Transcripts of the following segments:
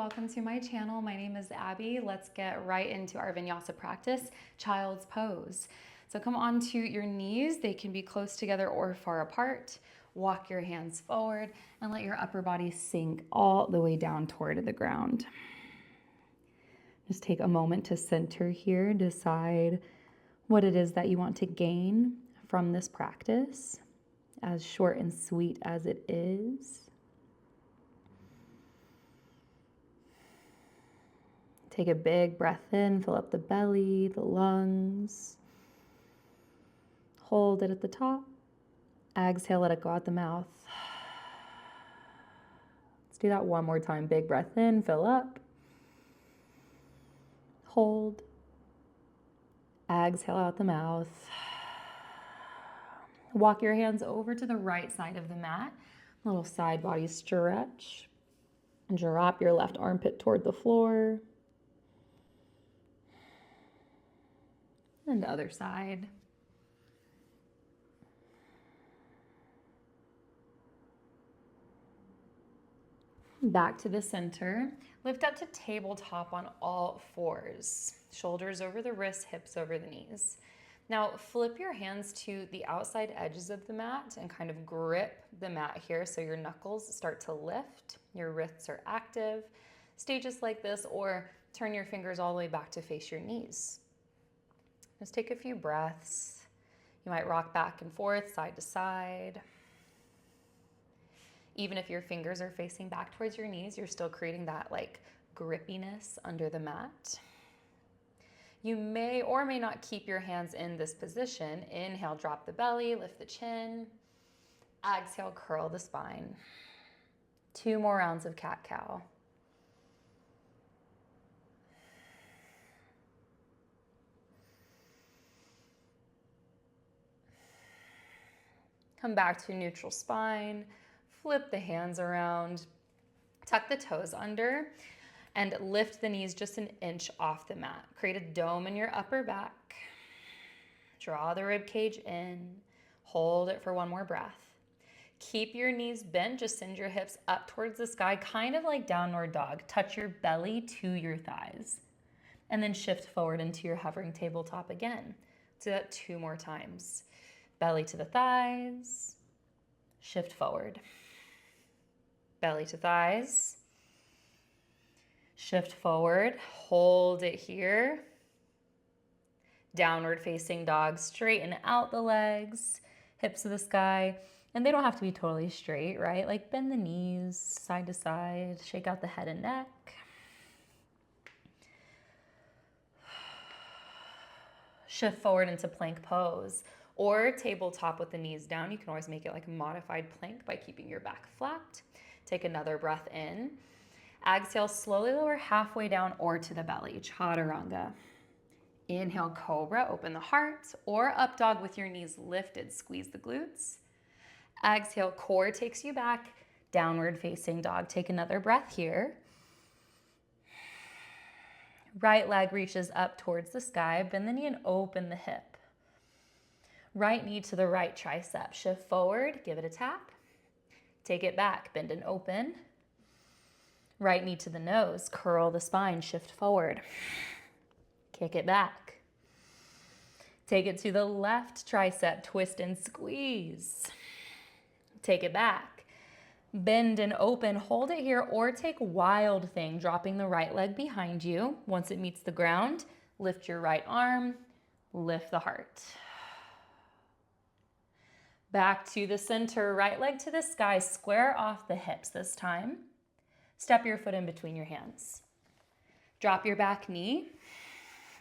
welcome to my channel. My name is Abby. Let's get right into our Vinyasa practice, child's pose. So come onto your knees. They can be close together or far apart. Walk your hands forward and let your upper body sink all the way down toward the ground. Just take a moment to center here. Decide what it is that you want to gain from this practice, as short and sweet as it is. Take a big breath in, fill up the belly, the lungs. Hold it at the top. Exhale, let it go out the mouth. Let's do that one more time. Big breath in, fill up. Hold. Exhale out the mouth. Walk your hands over to the right side of the mat. Little side body stretch. And drop your left armpit toward the floor. And the other side. Back to the center. Lift up to tabletop on all fours. Shoulders over the wrists, hips over the knees. Now flip your hands to the outside edges of the mat and kind of grip the mat here so your knuckles start to lift. Your wrists are active. Stay just like this, or turn your fingers all the way back to face your knees. Just take a few breaths. You might rock back and forth, side to side. Even if your fingers are facing back towards your knees, you're still creating that like grippiness under the mat. You may or may not keep your hands in this position. Inhale, drop the belly, lift the chin. Exhale, curl the spine. 2 more rounds of cat-cow. Come back to neutral spine. Flip the hands around. Tuck the toes under. And lift the knees just an inch off the mat. Create a dome in your upper back. Draw the rib cage in. Hold it for 1 more breath. Keep your knees bent. Just send your hips up towards the sky, kind of like downward dog. Touch your belly to your thighs. And then shift forward into your hovering tabletop again. Do that 2 more times. Belly to the thighs. Shift forward. Belly to thighs. Shift forward, hold it here. Downward facing dog, straighten out the legs, hips to the sky. And they don't have to be totally straight, right? Like bend the knees side to side, shake out the head and neck. Shift forward into plank pose or tabletop with the knees down. You can always make it like a modified plank by keeping your back flat. Take another breath in. Exhale, slowly lower halfway down or to the belly, chaturanga. Inhale, cobra, open the heart, or up dog with your knees lifted, squeeze the glutes. Exhale, core takes you back, downward facing dog. Take another breath here. Right leg reaches up towards the sky, bend the knee and open the hip. Right knee to the right tricep, shift forward, give it a tap. Take it back, bend and open. Right knee to the nose, curl the spine, shift forward. Kick it back. Take it to the left tricep, twist and squeeze. Take it back. Bend and open, hold it here, or take wild thing, dropping the right leg behind you. Once it meets the ground, lift your right arm, lift the heart. Back to the center, right leg to the sky, square off the hips this time. Step your foot in between your hands. Drop your back knee.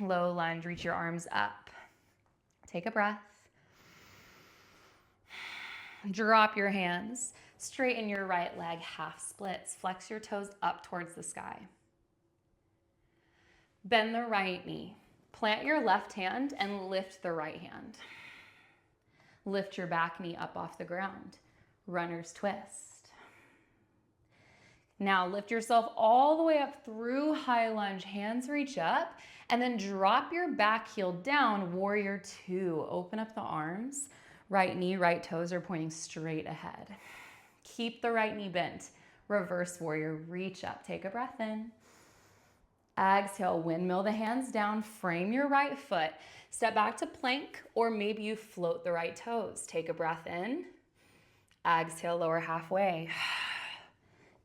Low lunge, reach your arms up. Take a breath. Drop your hands. Straighten your right leg, half splits. Flex your toes up towards the sky. Bend the right knee. Plant your left hand and lift the right hand. Lift your back knee up off the ground. Runner's twist. Now lift yourself all the way up through high lunge, hands reach up, and then drop your back heel down, warrior 2. Open up the arms, right knee, right toes are pointing straight ahead. Keep the right knee bent, Reverse warrior, reach up, take a breath in. Exhale, windmill the hands down, frame your right foot. Step back to plank, or maybe you float the right toes. Take a breath in. Exhale, lower halfway.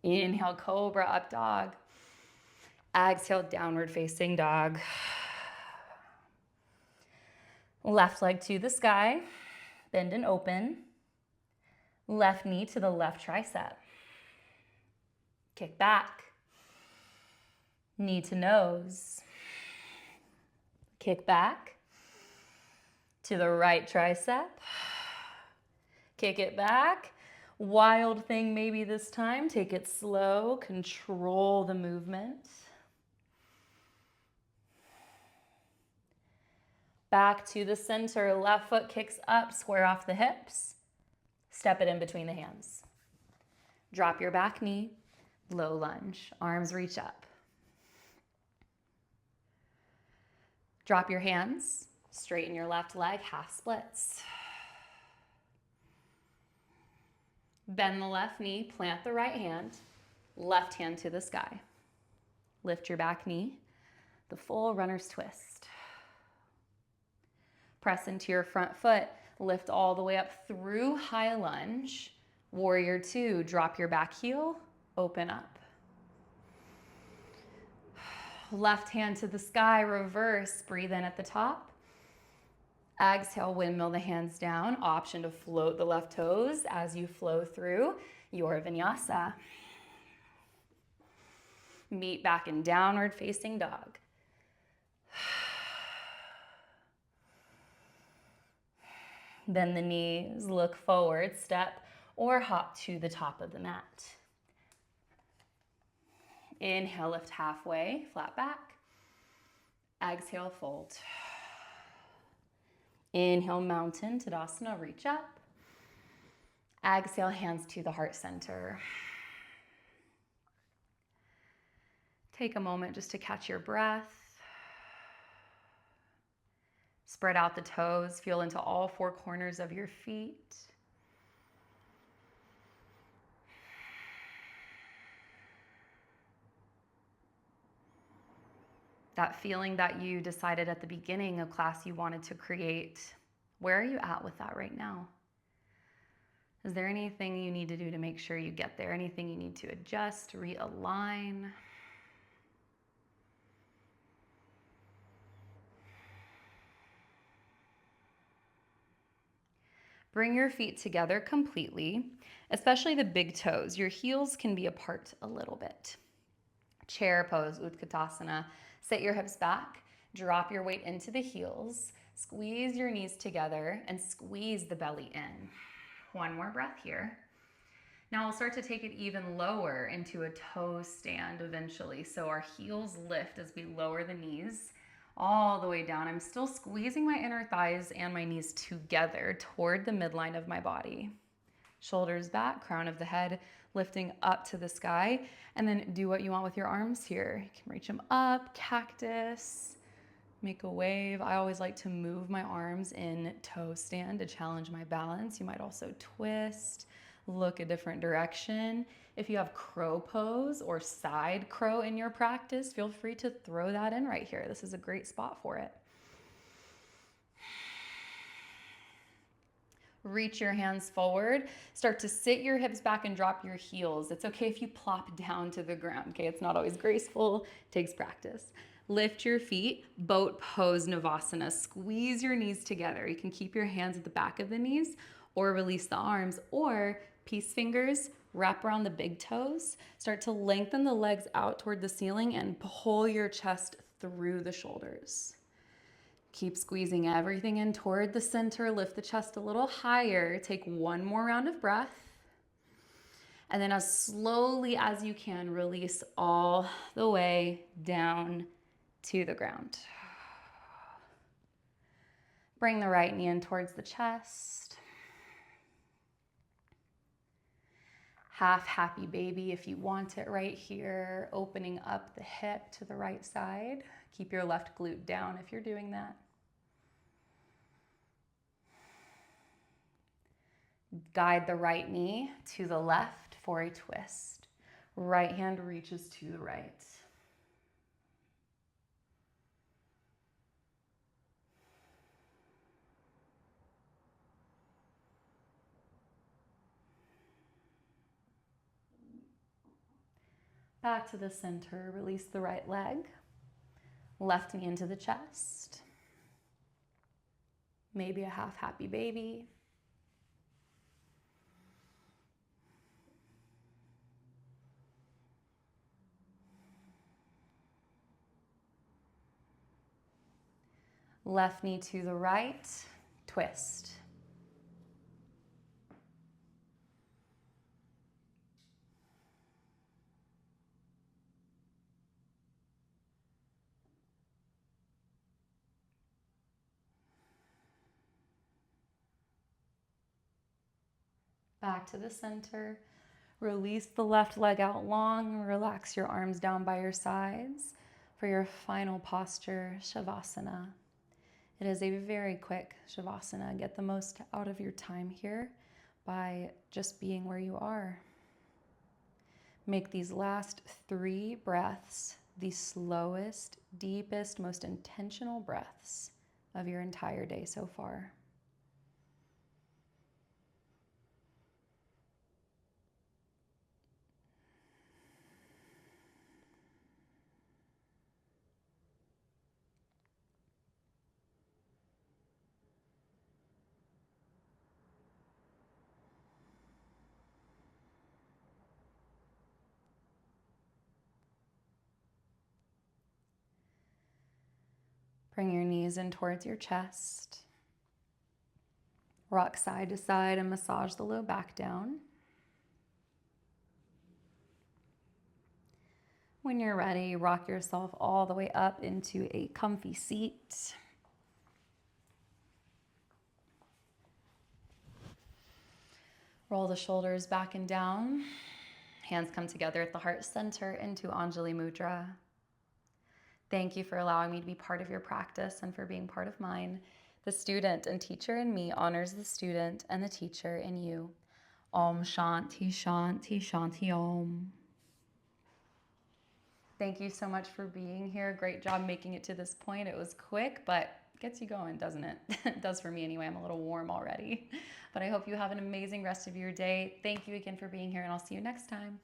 Inhale, cobra, up dog. Exhale, downward facing dog. Left leg to the sky, bend and open. Left knee to the left tricep. Kick back. Knee to nose. Kick back to the right tricep. Kick it back. Wild thing maybe this time. Take it slow. Control the movement. Back to the center. Left foot kicks up. Square off the hips. Step it in between the hands. Drop your back knee. Low lunge. Arms reach up. Drop your hands. Straighten your left leg. Half splits. Bend the left knee. Plant the right hand. Left hand to the sky. Lift your back knee. The full runner's twist. Press into your front foot. Lift all the way up through high lunge. Warrior two. Drop your back heel. Open up. Left hand to the sky, reverse, breathe in at the top. Exhale, windmill the hands down. Option to float the left toes as you flow through your vinyasa. Meet back in downward facing dog. Bend the knees, look forward, step or hop to the top of the mat. Inhale, lift halfway, flat back. Exhale, fold. Inhale, mountain, Tadasana, reach up. Exhale, hands to the heart center. Take a moment just to catch your breath. Spread out the toes, feel into all four corners of your feet. That feeling that you decided at the beginning of class you wanted to create, where are you at with that right now? Is there anything you need to do to make sure you get there? Anything you need to adjust, realign? Bring your feet together completely, especially the big toes. Your heels can be apart a little bit. Chair pose, Utkatasana. Sit your hips back, drop your weight into the heels, squeeze your knees together and squeeze the belly in. One more breath here. Now we'll start to take it even lower into a toe stand eventually. So our heels lift as we lower the knees all the way down. I'm still squeezing my inner thighs and my knees together toward the midline of my body. Shoulders back, crown of the head lifting up to the sky, and then do what you want with your arms here. You can reach them up, cactus, make a wave. I always like to move my arms in toe stand to challenge my balance. You might also twist, look a different direction. If you have crow pose or side crow in your practice, feel free to throw that in right here. This is a great spot for it. Reach your hands forward. Start to sit your hips back and drop your heels. It's okay if you plop down to the ground, okay? It's not always graceful, it takes practice. Lift your feet, boat pose, Navasana. Squeeze your knees together. You can keep your hands at the back of the knees or release the arms, or peace fingers, wrap around the big toes. Start to lengthen the legs out toward the ceiling and pull your chest through the shoulders. Keep squeezing everything in toward the center. Lift the chest a little higher. Take one more round of breath. And then as slowly as you can, release all the way down to the ground. Bring the right knee in towards the chest. Half happy baby if you want it right here. Opening up the hip to the right side. Keep your left glute down if you're doing that. Guide the right knee to the left for a twist. Right hand reaches to the right. Back to the center, release the right leg. Left knee into the chest. Maybe a half happy baby. Left knee to the right, twist. Back to the center. Release the left leg out long. Relax your arms down by your sides for your final posture, Shavasana. It is a very quick Shavasana. Get the most out of your time here by just being where you are. Make these last 3 breaths the slowest, deepest, most intentional breaths of your entire day so far. Bring your knees in towards your chest. Rock side to side and massage the low back down. When you're ready, rock yourself all the way up into a comfy seat. Roll the shoulders back and down. Hands come together at the heart center into Anjali Mudra. Thank you for allowing me to be part of your practice and for being part of mine. The student and teacher in me honors the student and the teacher in you. Om Shanti Shanti Shanti Om. Thank you so much for being here. Great job making it to this point. It was quick, but it gets you going, doesn't it? It does for me anyway. I'm a little warm already. But I hope you have an amazing rest of your day. Thank you again for being here, and I'll see you next time.